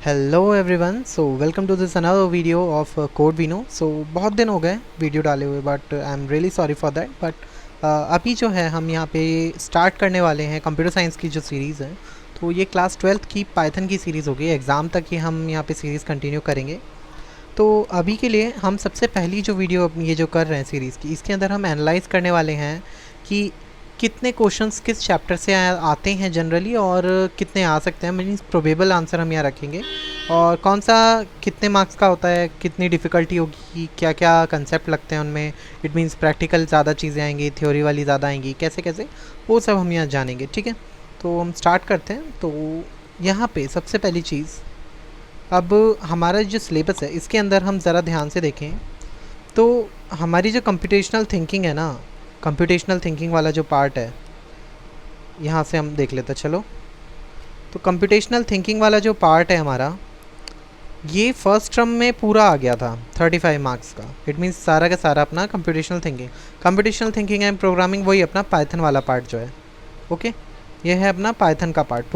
Hello everyone, so welcome to this another video of code Vino. So बहुत दिन हो गए वीडियो डाले हुए, but I am really sorry for that. But अभी जो है हम यहाँ पे स्टार्ट करने वाले हैं कंप्यूटर साइंस की जो सीरीज़ है। तो ये क्लास 12th की पाइथन की सीरीज़ होगी, एग्ज़ाम तक ही हम यहाँ पे सीरीज़ कंटिन्यू करेंगे। तो अभी के लिए हम सबसे पहली जो वीडियो ये जो कर रहे हैं सीरीज़ की, इसके अंदर हम एनालाइज करने वाले हैं कि कितने क्वेश्चंस किस चैप्टर से आते हैं जनरली और कितने आ सकते हैं। मीन्स प्रोबेबल आंसर हम यहाँ रखेंगे और कौन सा कितने मार्क्स का होता है, कितनी डिफ़िकल्टी होगी, क्या क्या कंसेप्ट लगते हैं उनमें। इट मीन्स प्रैक्टिकल ज़्यादा चीज़ें आएंगी, थ्योरी वाली ज़्यादा आएंगी, कैसे कैसे वो सब हम यहाँ जानेंगे। ठीक है, तो हम स्टार्ट करते हैं। तो यहाँ पे सबसे पहली चीज़, अब हमारा जो सिलेबस है इसके अंदर हम ज़रा ध्यान से देखें तो हमारी जो कंप्यूटेशनल थिंकिंग है ना, कंप्यूटेशनल थिंकिंग वाला जो पार्ट है यहाँ से हम देख लेते हैं। चलो, तो कंप्यूटेशनल थिंकिंग वाला जो पार्ट है हमारा, ये फर्स्ट टर्म में पूरा आ गया था 35 मार्क्स का। इट मीन्स सारा का सारा अपना कंप्यूटेशनल थिंकिंग एंड प्रोग्रामिंग, वही अपना पाइथन वाला पार्ट जो है। ओके, ये है अपना पाइथन का पार्ट।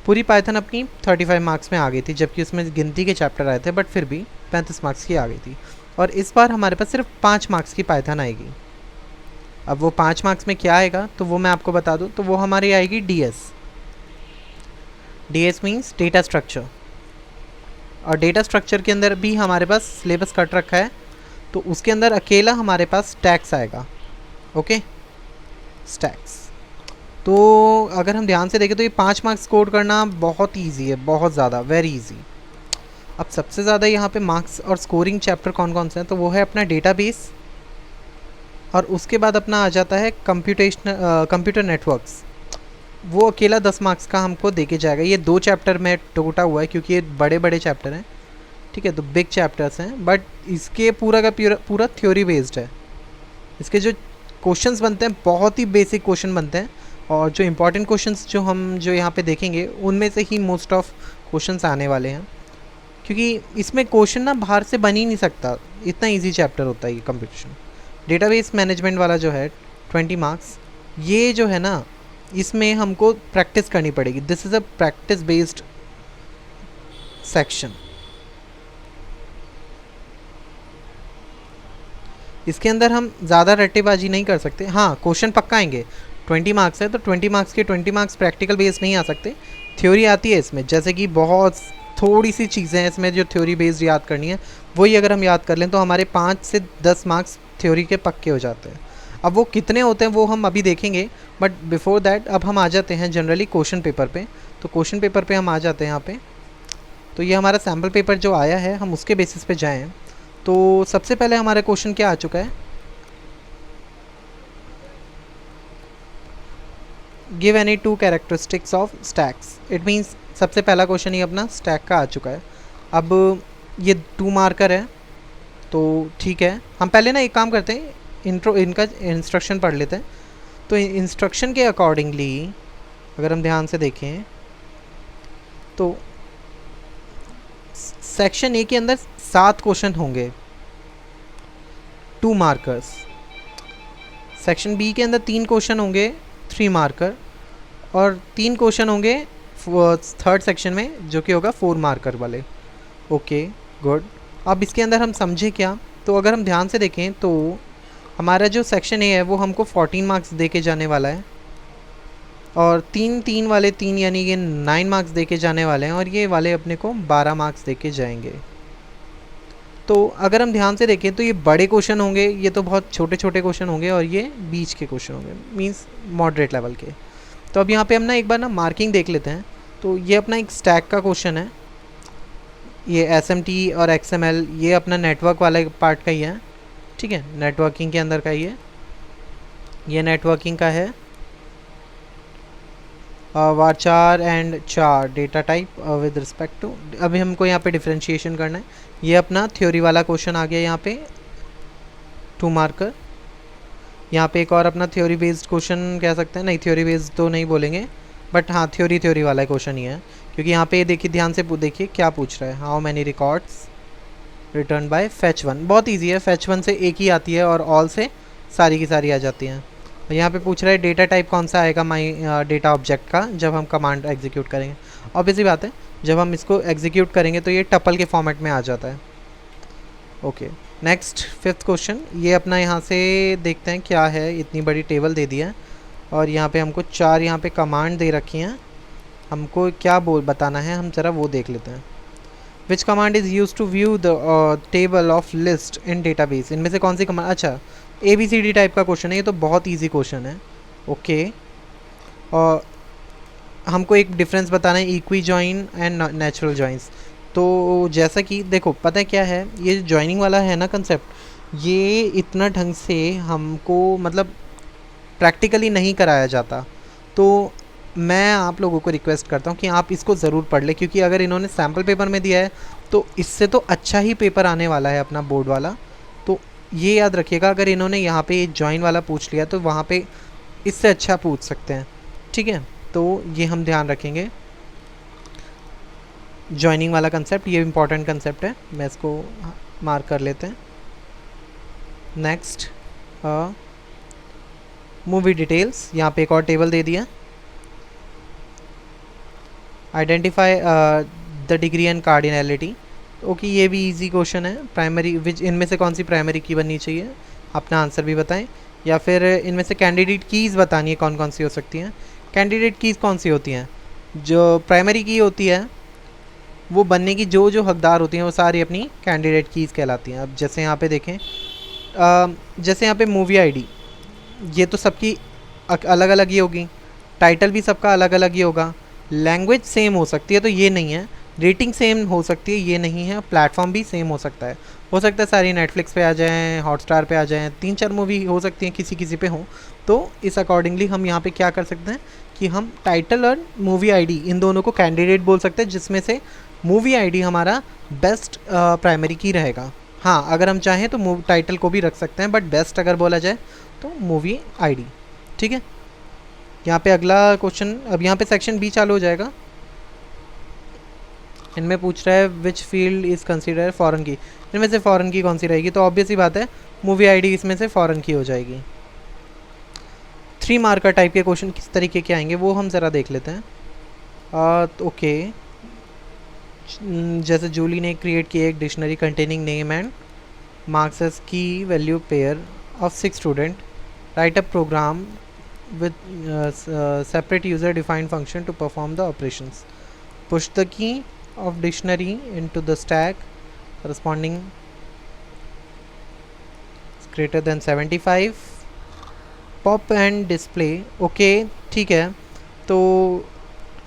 पूरी पाइथन अपनी 35 मार्क्स में आ गई थी, जबकि उसमें गिनती के चैप्टर आए थे, बट फिर भी 35 मार्क्स की आ गई थी। और इस बार हमारे पास सिर्फ 5 मार्क्स की पाइथन आएगी। अब वो 5 मार्क्स में क्या आएगा तो वो मैं आपको बता दूँ, तो वो हमारी आएगी डीएस मीन्स डेटा स्ट्रक्चर। और डेटा स्ट्रक्चर के अंदर भी हमारे पास सिलेबस कट रखा है, तो उसके अंदर अकेला हमारे पास स्टैक्स आएगा। Okay, stacks. तो अगर हम ध्यान से देखें तो ये 5 मार्क्स स्कोर करना बहुत ईजी है, बहुत ज़्यादा, वेरी ईजी। अब सबसे ज़्यादा यहाँ पे मार्क्स और स्कोरिंग चैप्टर कौन कौन से हैं, तो वो है अपना डेटाबेस, और उसके बाद अपना आ जाता है कंप्यूटर नेटवर्क्स। वो अकेला 10 मार्क्स का हमको दे के जाएगा। ये 2 चैप्टर में टूटा हुआ है क्योंकि ये बड़े बड़े चैप्टर हैं। ठीक है, तो बिग चैप्टर्स हैं, बट इसके पूरा का पूरा थ्योरी बेस्ड है। इसके जो क्वेश्चंस बनते हैं बहुत ही बेसिक क्वेश्चन बनते हैं, और जो इम्पोर्टेंट क्वेश्चंस जो यहाँ पे देखेंगे उनमें से ही मोस्ट ऑफ क्वेश्चंस आने वाले हैं, क्योंकि इसमें क्वेश्चन ना बाहर से बन ही नहीं सकता, इतना इजी चैप्टर होता है ये कंप्यूटेशन। डेटाबेस मैनेजमेंट वाला जो है 20 मार्क्स, ये जो है ना, इसमें हमको प्रैक्टिस करनी पड़ेगी। This is a practice based section. इसके अंदर हम ज़्यादा रट्टेबाजी नहीं कर सकते। हाँ, क्वेश्चन पक्का आएंगे। 20 मार्क्स है तो 20 मार्क्स के 20 मार्क्स प्रैक्टिकल बेस नहीं आ सकते, थ्योरी आती है इसमें। जैसे कि बहुत थोड़ी सी चीज़ें हैं इसमें जो थ्योरी बेस्ड याद करनी है, वही अगर हम याद कर लें तो हमारे 5 से 10 मार्क्स थ्योरी के पक्के हो जाते हैं। अब वो कितने होते हैं वो हम अभी देखेंगे, बट बिफोर दैट अब हम आ जाते हैं जनरली क्वेश्चन पेपर पे। तो क्वेश्चन पेपर पे हम आ जाते हैं यहाँ पे। तो ये हमारा सैम्पल पेपर जो आया है, हम उसके बेसिस पे जाएँ। तो सबसे पहले हमारा क्वेश्चन क्या आ चुका है, give any 2 characteristics of stacks. It means सबसे पहला क्वेश्चन ही अपना स्टैक का आ चुका है। अब ये 2 मार्कर है, तो ठीक है, हम पहले ना एक काम करते हैं, इनका इंस्ट्रक्शन पढ़ लेते हैं। तो इंस्ट्रक्शन के अकॉर्डिंगली अगर हम ध्यान से देखें तो सेक्शन ए के अंदर 7 क्वेश्चन होंगे, 2 मार्कर्स। सेक्शन बी के अंदर 3 क्वेश्चन होंगे, 3 मार्कर, और 3 क्वेश्चन होंगे थर्ड सेक्शन में जो कि होगा 4 मार्कर वाले। Okay, good. अब इसके अंदर हम समझे क्या, तो अगर हम ध्यान से देखें तो हमारा जो सेक्शन ए है वो हमको 14 मार्क्स दे के जाने वाला है, और 3 वाले 3 यानी कि 9 मार्क्स दे के जाने वाले हैं, और ये वाले अपने को 12 मार्क्स दे के जाएंगे। तो अगर हम ध्यान से देखें तो ये बड़े क्वेश्चन होंगे, ये तो बहुत छोटे छोटे क्वेश्चन होंगे, और ये बीच के क्वेश्चन होंगे, मींस मॉडरेट लेवल के। तो अब यहाँ पे हम ना एक बार ना मार्किंग देख लेते हैं। तो ये अपना एक स्टैक का क्वेश्चन है, ये SMT और XML, ये अपना नेटवर्क वाला पार्ट का ही है। ठीक है, नेटवर्किंग के अंदर का ही है, ये नेटवर्किंग का है। Varchar and char data type with respect to, अभी हमको यहाँ पे डिफ्रेंशिएशन करना है। ये अपना थ्योरी वाला क्वेश्चन आ गया यहाँ पे, 2 मार्कर। यहाँ पे एक और अपना थ्योरी बेस्ड क्वेश्चन कह सकते हैं, नहीं थ्योरी बेस्ड तो नहीं बोलेंगे, बट हाँ थ्योरी वाला क्वेश्चन ही है, क्योंकि यहाँ पे देखिए ध्यान से देखिए क्या पूछ रहा है, how many records return by fetch 1। बहुत ईजी है, fetch 1 से एक ही आती है और ऑल से सारी की सारी आ जाती हैं। यहाँ पे पूछ रहा है डेटा टाइप कौन सा आएगा माई डेटा ऑब्जेक्ट का जब हम कमांड एग्जीक्यूट करेंगे। ऑब्वियसली बात है, जब हम इसको एग्जीक्यूट करेंगे तो ये टपल के फॉर्मेट में आ जाता है। ओके, नेक्स्ट 5th क्वेश्चन, ये अपना यहाँ से देखते हैं क्या है। इतनी बड़ी टेबल दे दी है और यहाँ पे हमको 4 यहाँ पे कमांड दे रखी हैं, हमको क्या बताना है हम ज़रा वो देख लेते हैं। Which command is use to view the table of list in database, इनमें से कौन सी कमांड, अच्छा ABCD टाइप का क्वेश्चन है, ये तो बहुत ईजी क्वेश्चन है। ओके, और हमको एक डिफरेंस बताना है equi join and natural joins. तो जैसा कि देखो पता है क्या है, ये जॉइनिंग वाला है ना कंसेप्ट, ये इतना ढंग से हमको मतलब प्रैक्टिकली नहीं कराया जाता। तो मैं आप लोगों को रिक्वेस्ट करता हूँ कि आप इसको ज़रूर पढ़ लें, क्योंकि अगर इन्होंने सैम्पल पेपर में दिया है तो इससे तो अच्छा ही पेपर आने वाला है अपना बोर्ड वाला। तो ये याद रखिएगा, अगर इन्होंने यहाँ पे जॉइन वाला पूछ लिया तो वहाँ पे इससे अच्छा पूछ सकते हैं, ठीक है। तो ये हम ध्यान रखेंगे, जॉइनिंग वाला कंसेप्ट ये इंपॉर्टेंट कंसेप्ट है, मैं इसको मार्क कर लेते हैं। नेक्स्ट मूवी डिटेल्स, यहाँ पे एक और टेबल दे दिया। Identify the degree and cardinality, okay ये भी इजी क्वेश्चन है। प्राइमरी विच, इनमें से कौन सी प्राइमरी की बननी चाहिए, अपना आंसर भी बताएं, या फिर इनमें से कैंडिडेट कीज़ बतानी है कौन कौन सी हो सकती हैं। कैंडिडेट कीज़ कौन सी होती हैं, जो प्राइमरी की होती है वो बनने की जो जो हकदार होती हैं वो सारी अपनी कैंडिडेट कीज़ कहलाती हैं। अब जैसे यहाँ पे देखें, जैसे यहाँ पे मूवी आईडी, ये तो सबकी अलग अलग ही होगी, टाइटल भी सबका अलग अलग ही होगा, लैंग्वेज सेम हो सकती है तो ये नहीं है, रेटिंग सेम हो सकती है ये नहीं है, प्लेटफॉर्म भी सेम हो सकता है सारी नेटफ्लिक्स पे आ जाएँ, हॉटस्टार पे आ जाएँ, 3-4 मूवी हो सकती हैं किसी किसी पे हो। तो इस अकॉर्डिंगली हम यहाँ पे क्या कर सकते हैं कि हम टाइटल और मूवी आईडी इन दोनों को कैंडिडेट बोल सकते हैं, जिसमें से मूवी आईडी हमारा बेस्ट प्राइमरी की रहेगा। हाँ, अगर हम चाहें तो टाइटल को भी रख सकते हैं, बट बेस्ट अगर बोला जाए तो मूवी आईडी, ठीक है। यहाँ पे अगला क्वेश्चन, अब यहाँ पे सेक्शन बी चालू हो जाएगा। इनमें पूछ रहा है which field is consider foreign की, इनमें से फॉरेन की कौन सी रहेगी, तो ऑब्वियस ही बात है मूवी आईडी इसमें से फॉरेन की हो जाएगी। 3 मार्कर टाइप के क्वेश्चन किस तरीके के आएंगे वो हम ज़रा देख लेते हैं। ओके, जैसे जूली ने क्रिएट किया एक dictionary containing name and marks as key value pair of 6 student, write a program with separate user defined function to perform the operations, push the key of dictionary into the stack corresponding is greater than 75, pop and display। Okay ठीक है, तो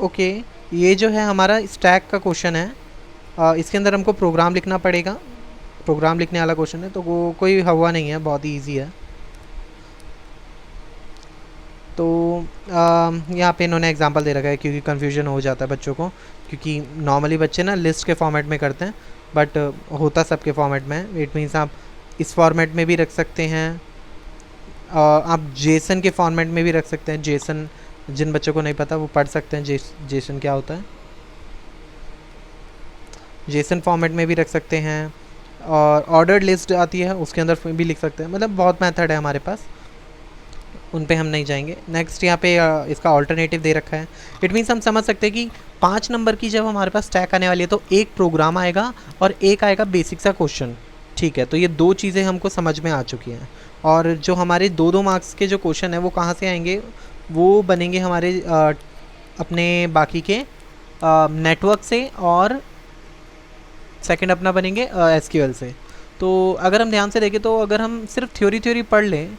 okay ये जो है हमारा stack का question है, इसके अंदर हमको प्रोग्राम लिखना पड़ेगा, प्रोग्राम लिखने वाला क्वेश्चन है, तो वो कोई हवा नहीं है, बहुत ही ईजी है। तो यहाँ पे इन्होंने एग्जांपल दे रखा है क्योंकि कन्फ्यूजन हो जाता है बच्चों को, क्योंकि नॉर्मली बच्चे ना लिस्ट के फॉर्मेट में करते हैं, बट होता सबके फॉर्मेट में। इट मीन्स आप इस फॉर्मेट में भी रख सकते हैं, आप जेसन के फॉर्मेट में भी रख सकते हैं। जेसन जिन बच्चों को नहीं पता वो पढ़ सकते हैं जेसन क्या होता है, जेसन फॉर्मेट में भी रख सकते हैं, और ऑर्डर्ड लिस्ट आती है उसके अंदर भी लिख सकते हैं। मतलब बहुत मेथड है हमारे पास, उन पे हम नहीं जाएंगे। नेक्स्ट यहाँ पे इसका ऑल्टरनेटिव दे रखा है। इट मीन्स हम समझ सकते हैं कि 5 नंबर की जब हमारे पास स्टैक आने वाली है तो एक प्रोग्राम आएगा और एक आएगा बेसिक सा क्वेश्चन, ठीक है। तो ये 2 चीज़ें हमको समझ में आ चुकी हैं। और जो हमारे 2-2 मार्क्स के जो क्वेश्चन है वो कहाँ से आएंगे, वो बनेंगे हमारे अपने बाकी के नेटवर्क से, और सेकंड अपना बनेंगे एसक्यूएल से। तो अगर हम ध्यान से देखें तो अगर हम सिर्फ थ्योरी पढ़ लें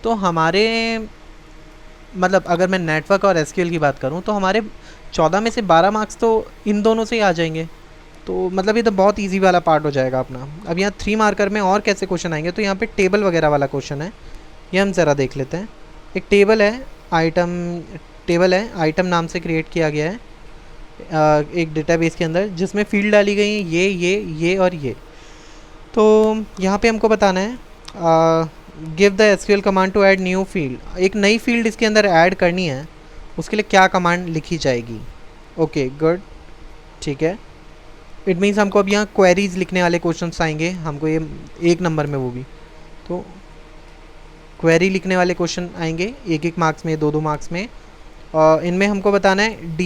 तो हमारे, मतलब अगर मैं नेटवर्क और एसक्यूएल की बात करूं तो हमारे 14 में से 12 मार्क्स तो इन दोनों से ही आ जाएंगे। तो मतलब ये तो बहुत इजी वाला पार्ट हो जाएगा अपना। अब यहाँ 3 मार्कर में और कैसे क्वेश्चन आएंगे, तो यहाँ पे टेबल वगैरह वाला क्वेश्चन है, ये हम ज़रा देख लेते हैं। एक टेबल है, आइटम नाम से क्रिएट किया गया है एक डेटाबेस के अंदर, जिसमें फील्ड डाली गई हैं ये और ये। तो यहाँ पे हमको बताना है give the SQL command to add new field, एक नई फील्ड इसके अंदर ऐड करनी है, उसके लिए क्या कमांड लिखी जाएगी। ओके गुड, ठीक है। इट मीन्स हमको अब यहाँ क्वेरीज लिखने वाले क्वेश्चंस आएंगे हमको, ये 1 नंबर में, वो भी तो क्वेरी लिखने वाले क्वेश्चन आएंगे 1-1 मार्क्स में, 2-2 मार्क्स में। इनमें हमको बताना है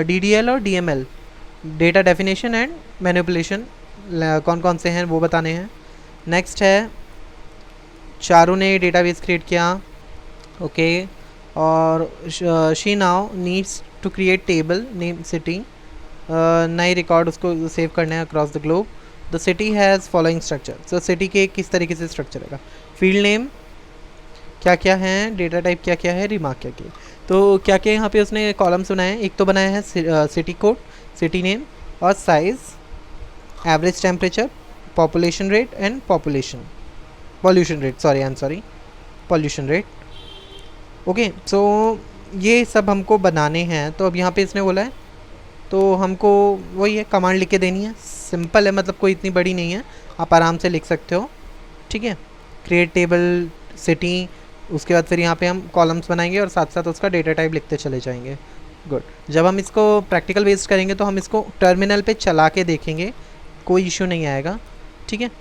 DDL और DML, data definition and manipulation, कौन कौन से हैं वो बताने हैं। नेक्स्ट है चारों ने डेटाबेस क्रिएट किया, ओके, और she now needs to create table name city, नई रिकॉर्ड उसको सेव करना है across the globe. The city has following structure, तो सिटी के किस तरीके से स्ट्रक्चर रहेगा, फील्ड नेम क्या क्या है, डेटा टाइप क्या क्या है, रिमार्क क्या क्या। तो क्या क्या यहाँ पे उसने कॉलम बनाए हैं, एक तो बनाया है सिटी कोड, सिटी नेम और size, average temperature, population rate and pollution rate, pollution rate. Okay, so ये सब हमको बनाने हैं। तो अब यहाँ पे इसने बोला है तो हमको वही है, कमांड लिख के देनी है, सिंपल है, मतलब कोई इतनी बड़ी नहीं है, आप आराम से लिख सकते हो, ठीक है। क्रिएट टेबल सिटी, उसके बाद फिर यहाँ पे हम कॉलम्स बनाएंगे और साथ साथ उसका डेटा टाइप लिखते चले जाएंगे। गुड, जब हम इसको प्रैक्टिकल बेस्ड करेंगे तो हम इसको टर्मिनल पे चला के देखेंगे, कोई इशू नहीं आएगा, ठीक है।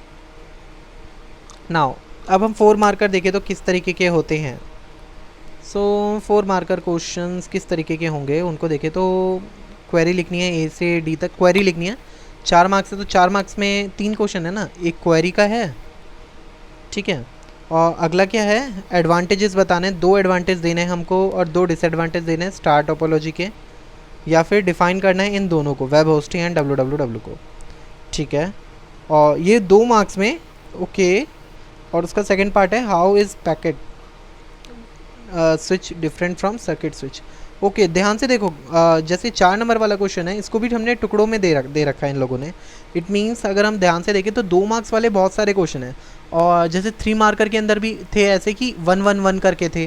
नाउ अब हम 4 मार्कर देखें तो किस तरीके के होते हैं। सो 4 मार्कर क्वेश्चंस किस तरीके के होंगे उनको देखें तो क्वेरी लिखनी है, A से D तक क्वेरी लिखनी है। 4 मार्क्स है तो 4 मार्क्स में 3 क्वेश्चन है ना, एक क्वेरी का है, ठीक है। और अगला क्या है, एडवांटेजेस बताने, 2 एडवांटेज देने हैं हमको और 2 डिसएडवांटेज देने हैं स्टार टोपोलॉजी के, या फिर डिफाइन करना है इन दोनों को, वेब होस्टिंग एंड www को, ठीक है। और ये 2 मार्क्स में, ओके। और उसका सेकंड पार्ट है how is packet switch different from circuit switch. Okay, ध्यान से देखो, जैसे 4 नंबर वाला क्वेश्चन है, इसको भी हमने टुकड़ों में दे रखा है इन लोगों ने। इट मीन्स अगर हम ध्यान से देखें तो 2 मार्क्स वाले बहुत सारे क्वेश्चन हैं, और जैसे 3 मार्कर के अंदर भी थे ऐसे कि 1-1-1 करके थे।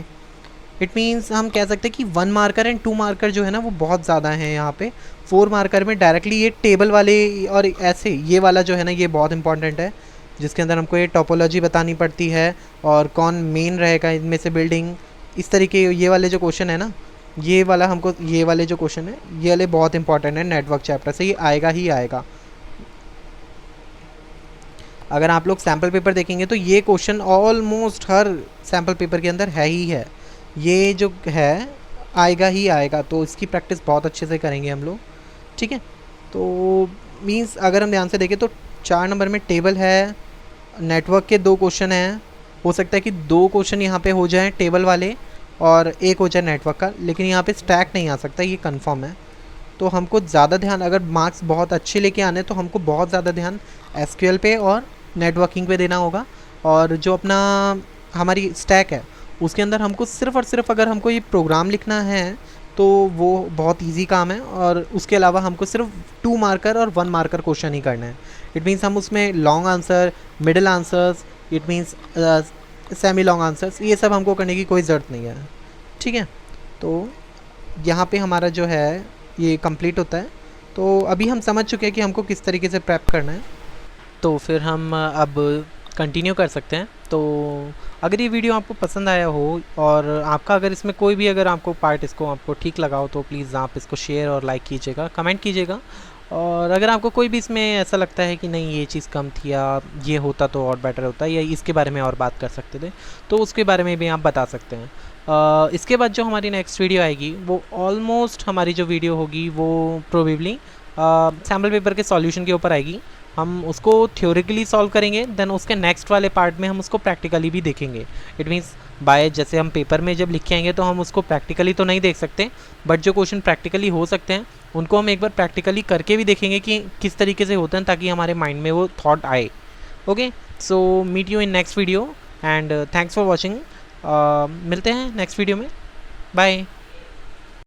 इट मीन्स हम कह सकते हैं कि 1 मार्कर एंड 2 मार्कर जो है ना वो बहुत ज़्यादा हैं यहाँ पे। 4 मार्कर में डायरेक्टली ये टेबल वाले और ऐसे ये वाला जो है ना ये बहुत इंपॉर्टेंट है, जिसके अंदर हमको ये टोपोलॉजी बतानी पड़ती है और कौन मेन रहेगा इनमें से बिल्डिंग, इस तरीके ये वाले जो क्वेश्चन है ना, ये वाला हमको, ये वाले जो क्वेश्चन है ये वाले बहुत इंपॉर्टेंट है, नेटवर्क चैप्टर से ये आएगा ही आएगा। अगर आप लोग सैम्पल पेपर देखेंगे तो ये क्वेश्चन ऑलमोस्ट हर सैम्पल पेपर के अंदर है ही है, ये जो है आएगा ही आएगा, तो इसकी प्रैक्टिस बहुत अच्छे से करेंगे हम लोग, ठीक है। तो मीन्स अगर हम ध्यान से देखें तो 4 नंबर में टेबल है, नेटवर्क के 2 क्वेश्चन हैं, हो सकता है कि 2 क्वेश्चन यहाँ पे हो जाएं टेबल वाले और एक हो जाए नेटवर्क का, लेकिन यहाँ पे स्टैक नहीं आ सकता, ये कंफर्म है। तो हमको ज़्यादा ध्यान, अगर मार्क्स बहुत अच्छे लेके आने तो हमको बहुत ज़्यादा ध्यान SQL पे और नेटवर्किंग पे देना होगा। और जो अपना हमारी स्टैक है उसके अंदर हमको सिर्फ़ और सिर्फ अगर हमको ये प्रोग्राम लिखना है तो वो बहुत इजी काम है, और उसके अलावा हमको सिर्फ 2 मार्कर और 1 मार्कर क्वेश्चन ही करना है। इट मीन्स हम उसमें long answer, middle answers, it means semi long answers, ये सब हमको करने की कोई ज़रूरत नहीं है, ठीक है। तो यहाँ पे हमारा जो है ये कंप्लीट होता है। तो अभी हम समझ चुके हैं कि हमको किस तरीके से प्रेप करना है, तो फिर हम अब कंटिन्यू कर सकते हैं। तो अगर ये वीडियो आपको पसंद आया हो और आपका अगर इसमें कोई भी अगर आपको पार्ट इसको आपको ठीक लगा हो तो प्लीज़ आप इसको शेयर और लाइक कीजिएगा, कमेंट कीजिएगा। और अगर आपको कोई भी इसमें ऐसा लगता है कि नहीं ये चीज़ कम थी या ये होता तो और बेटर होता या इसके बारे में और बात कर सकते थे, तो उसके बारे में भी आप बता सकते हैं। इसके बाद जो हमारी नेक्स्ट वीडियो आएगी वो ऑलमोस्ट हमारी जो वीडियो होगी वो प्रोबेबली सैम्पल पेपर के सॉल्यूशन के ऊपर आएगी। हम उसको थ्योरेटिकली सॉल्व करेंगे, देन उसके नेक्स्ट वाले पार्ट में हम उसको प्रैक्टिकली भी देखेंगे। इट मीन्स बाय जैसे हम पेपर में जब लिख आएंगे तो हम उसको प्रैक्टिकली तो नहीं देख सकते, बट जो क्वेश्चन प्रैक्टिकली हो सकते हैं उनको हम एक बार प्रैक्टिकली करके भी देखेंगे कि किस तरीके से होते हैं, ताकि हमारे माइंड में वो थॉट आए। Okay, so meet you in next video and thanks for watching. मिलते हैं नेक्स्ट वीडियो में, बाय।